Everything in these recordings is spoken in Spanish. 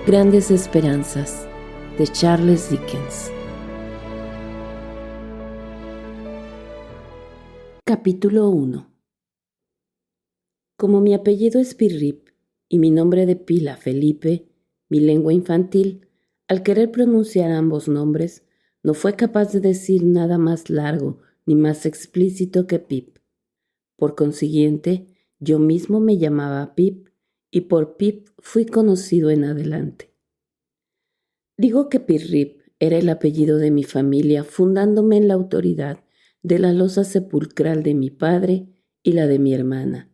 Grandes Esperanzas, de Charles Dickens. Capítulo 1. Como mi apellido es Pirrip y mi nombre de pila Felipe, mi lengua infantil, al querer pronunciar ambos nombres, no fue capaz de decir nada más largo ni más explícito que Pip. Por consiguiente, yo mismo me llamaba Pip y por Pip fui conocido en adelante. Digo que Pirrip era el apellido de mi familia, fundándome en la autoridad de la losa sepulcral de mi padre y la de mi hermana,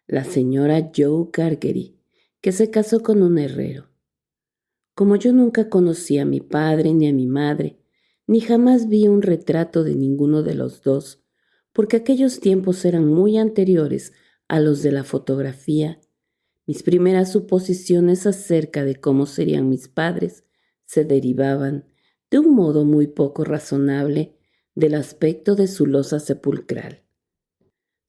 la señora Joe Cargery, que se casó con un herrero. Como yo nunca conocí a mi padre ni a mi madre, ni jamás vi un retrato de ninguno de los dos, porque aquellos tiempos eran muy anteriores a los de la fotografía, mis primeras suposiciones acerca de cómo serían mis padres se derivaban, de un modo muy poco razonable, del aspecto de su losa sepulcral.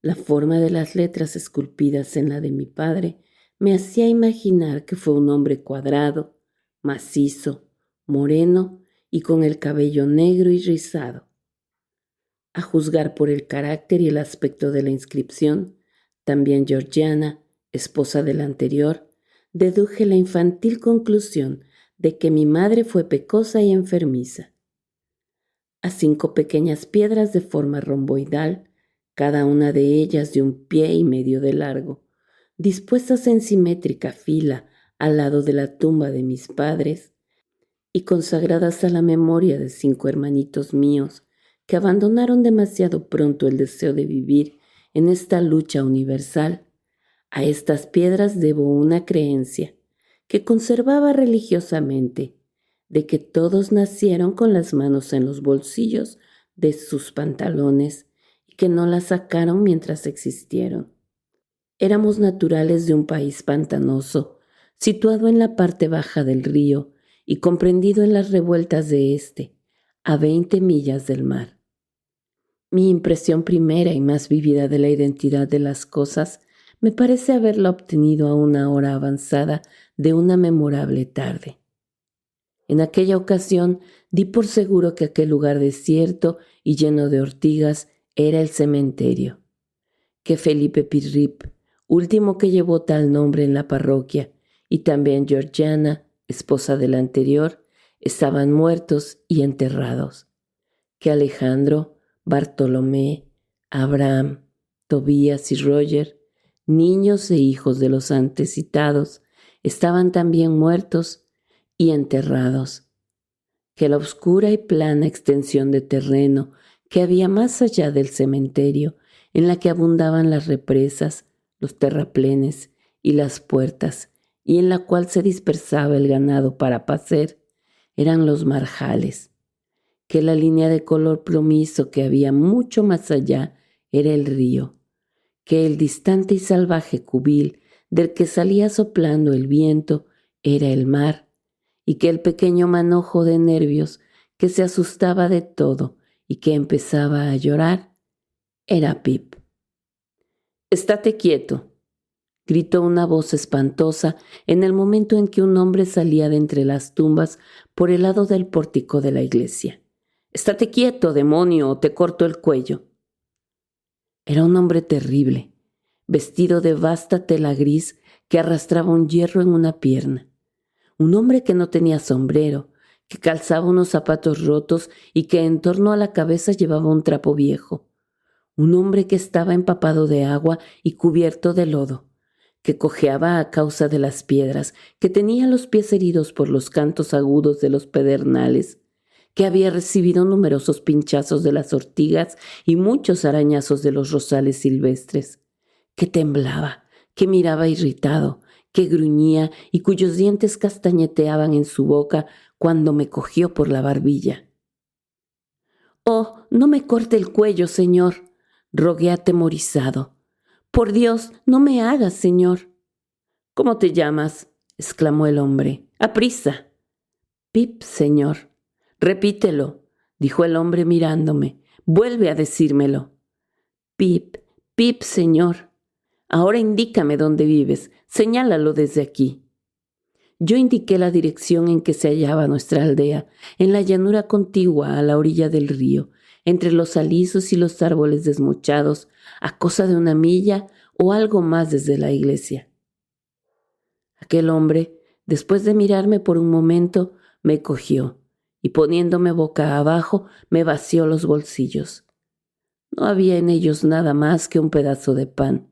La forma de las letras esculpidas en la de mi padre me hacía imaginar que fue un hombre cuadrado, macizo, moreno y con el cabello negro y rizado. A juzgar por el carácter y el aspecto de la inscripción, también Georgiana, esposa del anterior, deduje la infantil conclusión de que mi madre fue pecosa y enfermiza. A 5 pequeñas piedras de forma romboidal, cada una de ellas de 1,5 pies de largo, dispuestas en simétrica fila al lado de la tumba de mis padres y consagradas a la memoria de 5 hermanitos míos que abandonaron demasiado pronto el deseo de vivir en esta lucha universal. A estas piedras debo una creencia que conservaba religiosamente, de que todos nacieron con las manos en los bolsillos de sus pantalones y que no las sacaron mientras existieron. Éramos naturales de un país pantanoso, situado en la parte baja del río y comprendido en las revueltas de este, a 20 millas del mar. Mi impresión primera y más vívida de la identidad de las cosas me parece haberla obtenido a una hora avanzada de una memorable tarde. En aquella ocasión di por seguro que aquel lugar desierto y lleno de ortigas era el cementerio, que Felipe Pirrip, último que llevó tal nombre en la parroquia, y también Georgiana, esposa del anterior, estaban muertos y enterrados, que Alejandro, Bartolomé, Abraham, Tobías y Roger, niños e hijos de los antes citados, estaban también muertos y enterrados, que la oscura y plana extensión de terreno que había más allá del cementerio, en la que abundaban las represas, los terraplenes y las puertas, y en la cual se dispersaba el ganado para pacer, eran los marjales, que la línea de color plomizo que había mucho más allá era el río, que el distante y salvaje cubil del que salía soplando el viento era el mar, y que el pequeño manojo de nervios que se asustaba de todo y que empezaba a llorar era Pip. «Estate quieto», gritó una voz espantosa en el momento en que un hombre salía de entre las tumbas por el lado del pórtico de la iglesia. «Estate quieto, demonio, o te corto el cuello». Era un hombre terrible, vestido de vasta tela gris que arrastraba un hierro en una pierna. Un hombre que no tenía sombrero, que calzaba unos zapatos rotos y que en torno a la cabeza llevaba un trapo viejo. Un hombre que estaba empapado de agua y cubierto de lodo, que cojeaba a causa de las piedras, que tenía los pies heridos por los cantos agudos de los pedernales, que había recibido numerosos pinchazos de las ortigas y muchos arañazos de los rosales silvestres, que temblaba, que miraba irritado, que gruñía y cuyos dientes castañeteaban en su boca cuando me cogió por la barbilla. «Oh, no me corte el cuello, señor», rogué atemorizado. «Por Dios, no me hagas, señor». «¿Cómo te llamas?», exclamó el hombre. «Aprisa». «Pip, señor». «Repítelo», dijo el hombre mirándome. «Vuelve a decírmelo». «Pip, Pip, señor». «Ahora indícame dónde vives. Señálalo desde aquí». Yo indiqué la dirección en que se hallaba nuestra aldea, en la llanura contigua a la orilla del río, entre los alisos y los árboles desmochados, a cosa de 1 milla o algo más desde la iglesia. Aquel hombre, después de mirarme por un momento, me cogió y poniéndome boca abajo, me vació los bolsillos. No había en ellos nada más que un pedazo de pan.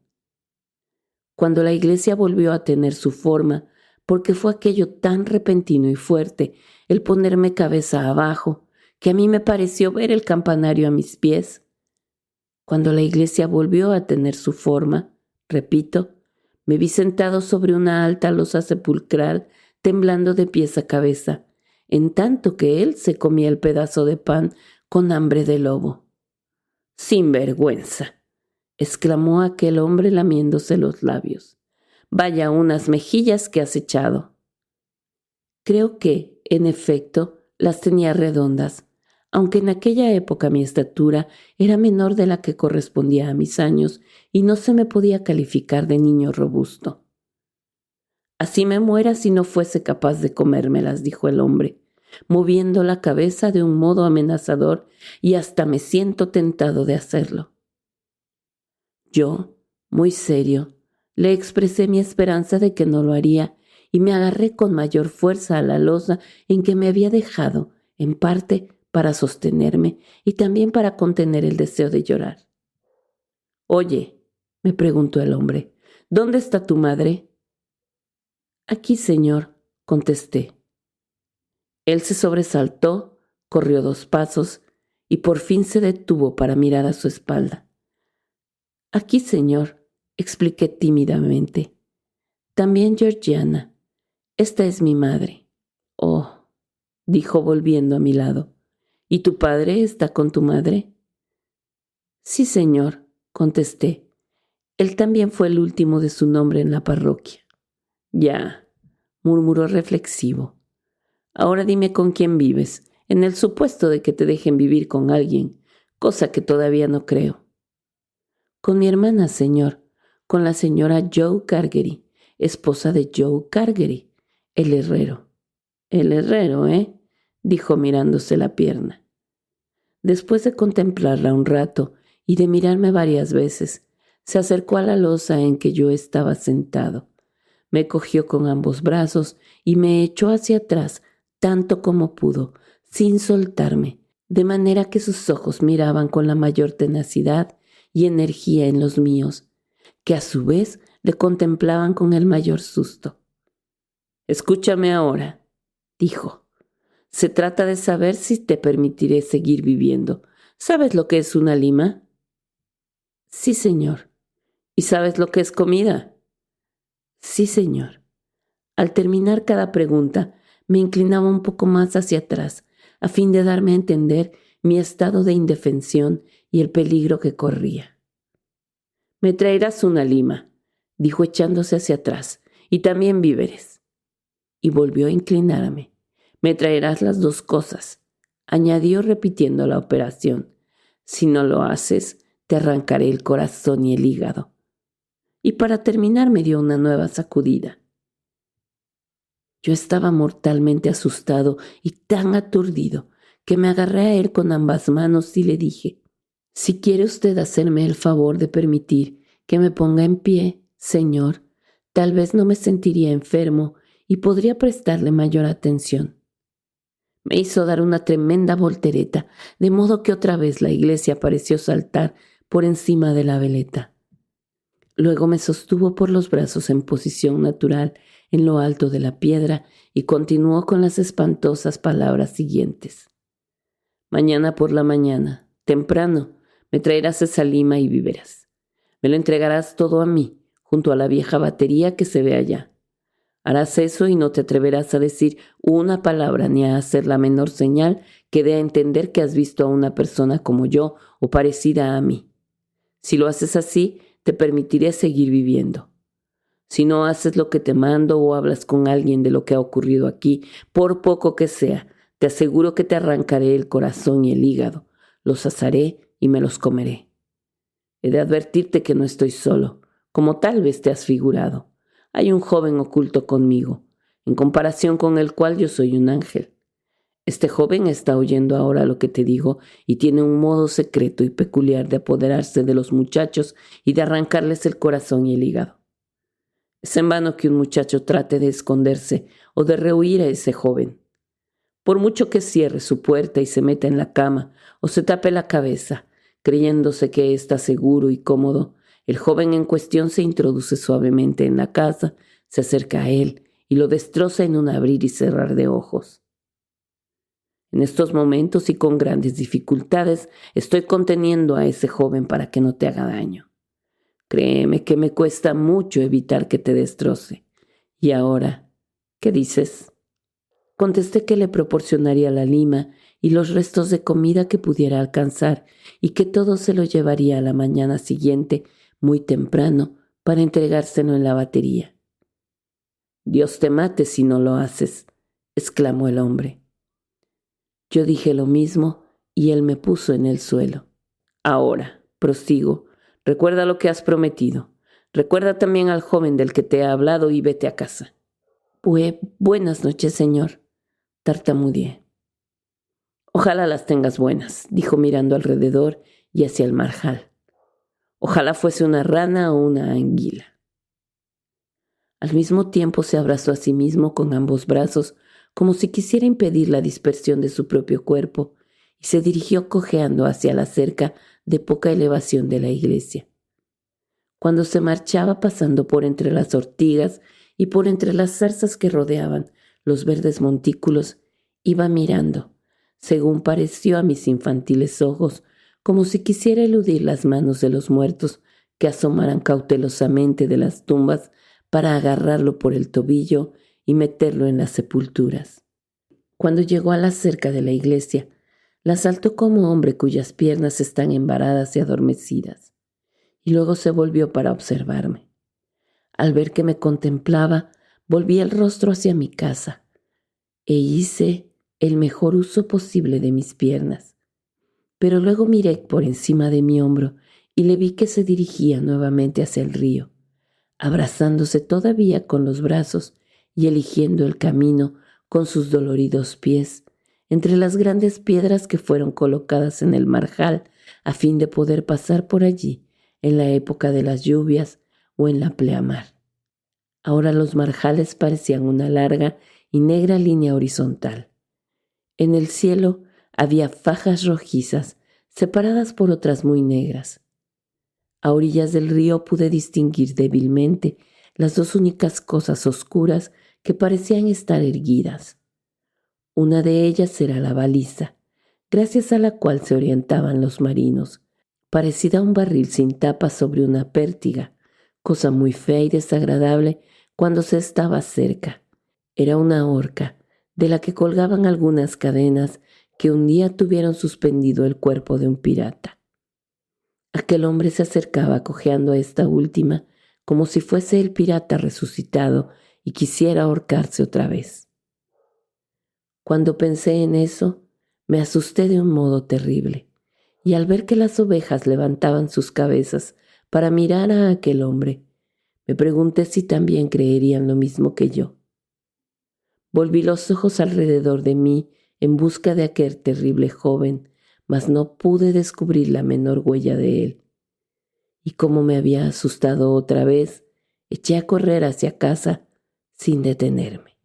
Cuando la iglesia volvió a tener su forma, porque fue aquello tan repentino y fuerte, el ponerme cabeza abajo, que a mí me pareció ver el campanario a mis pies. Cuando la iglesia volvió a tener su forma, repito, me vi sentado sobre una alta losa sepulcral, temblando de pies a cabeza, en tanto que él se comía el pedazo de pan con hambre de lobo. ¡Sinvergüenza!, exclamó aquel hombre lamiéndose los labios. Vaya unas mejillas que has echado. Creo que, en efecto, las tenía redondas, aunque en aquella época mi estatura era menor de la que correspondía a mis años y no se me podía calificar de niño robusto. Así me muera si no fuese capaz de comérmelas, dijo el hombre, moviendo la cabeza de un modo amenazador, y hasta me siento tentado de hacerlo. Yo, muy serio, le expresé mi esperanza de que no lo haría y me agarré con mayor fuerza a la losa en que me había dejado, en parte para sostenerme y también para contener el deseo de llorar. «Oye», me preguntó el hombre, «¿dónde está tu madre?» «Aquí, señor», contesté. Él se sobresaltó, corrió 2 pasos y por fin se detuvo para mirar a su espalda. «Aquí, señor», expliqué tímidamente. «También Georgiana. Esta es mi madre». «Oh», dijo volviendo a mi lado. «¿Y tu padre está con tu madre?» «Sí, señor», contesté. Él también fue el último de su nombre en la parroquia. «Ya», murmuró reflexivo. «Ahora dime con quién vives, en el supuesto de que te dejen vivir con alguien, cosa que todavía no creo». «Con mi hermana, señor, con la señora Joe Cargery, esposa de Joe Cargery, el herrero». «El herrero, dijo mirándose la pierna. Después de contemplarla un rato y de mirarme varias veces, se acercó a la losa en que yo estaba sentado. Me cogió con ambos brazos y me echó hacia atrás tanto como pudo, sin soltarme, de manera que sus ojos miraban con la mayor tenacidad y energía en los míos, que a su vez le contemplaban con el mayor susto. «Escúchame ahora», dijo. «Se trata de saber si te permitiré seguir viviendo. ¿Sabes lo que es una lima?» «Sí, señor». «¿Y sabes lo que es comida?» «Sí, señor». Al terminar cada pregunta, me inclinaba un poco más hacia atrás, a fin de darme a entender mi estado de indefensión y el peligro que corría. «Me traerás una lima», dijo echándose hacia atrás, «y también víveres». Y volvió a inclinarme. «Me traerás las 2 cosas», añadió repitiendo la operación. «Si no lo haces, te arrancaré el corazón y el hígado». Y para terminar me dio una nueva sacudida. Yo estaba mortalmente asustado y tan aturdido que me agarré a él con ambas manos y le dije: «Si quiere usted hacerme el favor de permitir que me ponga en pie, señor, tal vez no me sentiría enfermo y podría prestarle mayor atención». Me hizo dar una tremenda voltereta, de modo que otra vez la iglesia pareció saltar por encima de la veleta. Luego me sostuvo por los brazos en posición natural en lo alto de la piedra y continuó con las espantosas palabras siguientes: «Mañana por la mañana, temprano, me traerás esa lima y víveres. Me lo entregarás todo a mí, junto a la vieja batería que se ve allá. Harás eso y no te atreverás a decir una palabra ni a hacer la menor señal que dé a entender que has visto a una persona como yo o parecida a mí. Si lo haces así, te permitiré seguir viviendo. Si no haces lo que te mando o hablas con alguien de lo que ha ocurrido aquí, por poco que sea, te aseguro que te arrancaré el corazón y el hígado, los asaré y me los comeré. He de advertirte que no estoy solo, como tal vez te has figurado. Hay un joven oculto conmigo, en comparación con el cual yo soy un ángel. Este joven está oyendo ahora lo que te digo y tiene un modo secreto y peculiar de apoderarse de los muchachos y de arrancarles el corazón y el hígado. Es en vano que un muchacho trate de esconderse o de rehuir a ese joven. Por mucho que cierre su puerta y se meta en la cama o se tape la cabeza, creyéndose que está seguro y cómodo, el joven en cuestión se introduce suavemente en la casa, se acerca a él y lo destroza en un abrir y cerrar de ojos. En estos momentos y con grandes dificultades estoy conteniendo a ese joven para que no te haga daño. Créeme que me cuesta mucho evitar que te destroce. Y ahora, ¿qué dices? Contesté que le proporcionaría la lima y los restos de comida que pudiera alcanzar y que todo se lo llevaría a la mañana siguiente, muy temprano, para entregárselo en la batería. Dios te mate si no lo haces, exclamó el hombre. Yo dije lo mismo y él me puso en el suelo. Ahora, prosigo, recuerda lo que has prometido. Recuerda también al joven del que te he hablado y vete a casa. Buenas noches, señor, tartamudeé. Ojalá las tengas buenas, dijo mirando alrededor y hacia el marjal. Ojalá fuese una rana o una anguila. Al mismo tiempo se abrazó a sí mismo con ambos brazos, como si quisiera impedir la dispersión de su propio cuerpo, y se dirigió cojeando hacia la cerca de poca elevación de la iglesia. Cuando se marchaba pasando por entre las ortigas y por entre las zarzas que rodeaban los verdes montículos, iba mirando, según pareció a mis infantiles ojos, como si quisiera eludir las manos de los muertos que asomaran cautelosamente de las tumbas para agarrarlo por el tobillo y meterlo en las sepulturas. Cuando llegó a la cerca de la iglesia, la saltó como hombre cuyas piernas están embaradas y adormecidas, y luego se volvió para observarme. Al ver que me contemplaba, volví el rostro hacia mi casa e hice el mejor uso posible de mis piernas. Pero luego miré por encima de mi hombro y le vi que se dirigía nuevamente hacia el río, abrazándose todavía con los brazos y eligiendo el camino con sus doloridos pies entre las grandes piedras que fueron colocadas en el marjal a fin de poder pasar por allí en la época de las lluvias o en la pleamar. Ahora los marjales parecían una larga y negra línea horizontal. En el cielo había fajas rojizas separadas por otras muy negras. A orillas del río pude distinguir débilmente las dos únicas cosas oscuras que parecían estar erguidas. Una de ellas era la baliza, gracias a la cual se orientaban los marinos, parecida a un barril sin tapa sobre una pértiga, cosa muy fea y desagradable cuando se estaba cerca. Era una horca, de la que colgaban algunas cadenas que un día tuvieron suspendido el cuerpo de un pirata. Aquel hombre se acercaba cojeando a esta última, como si fuese el pirata resucitado y quisiera ahorcarse otra vez. Cuando pensé en eso, me asusté de un modo terrible, y al ver que las ovejas levantaban sus cabezas para mirar a aquel hombre, me pregunté si también creerían lo mismo que yo. Volví los ojos alrededor de mí en busca de aquel terrible joven, mas no pude descubrir la menor huella de él. Y como me había asustado otra vez, eché a correr hacia casa sin detenerme.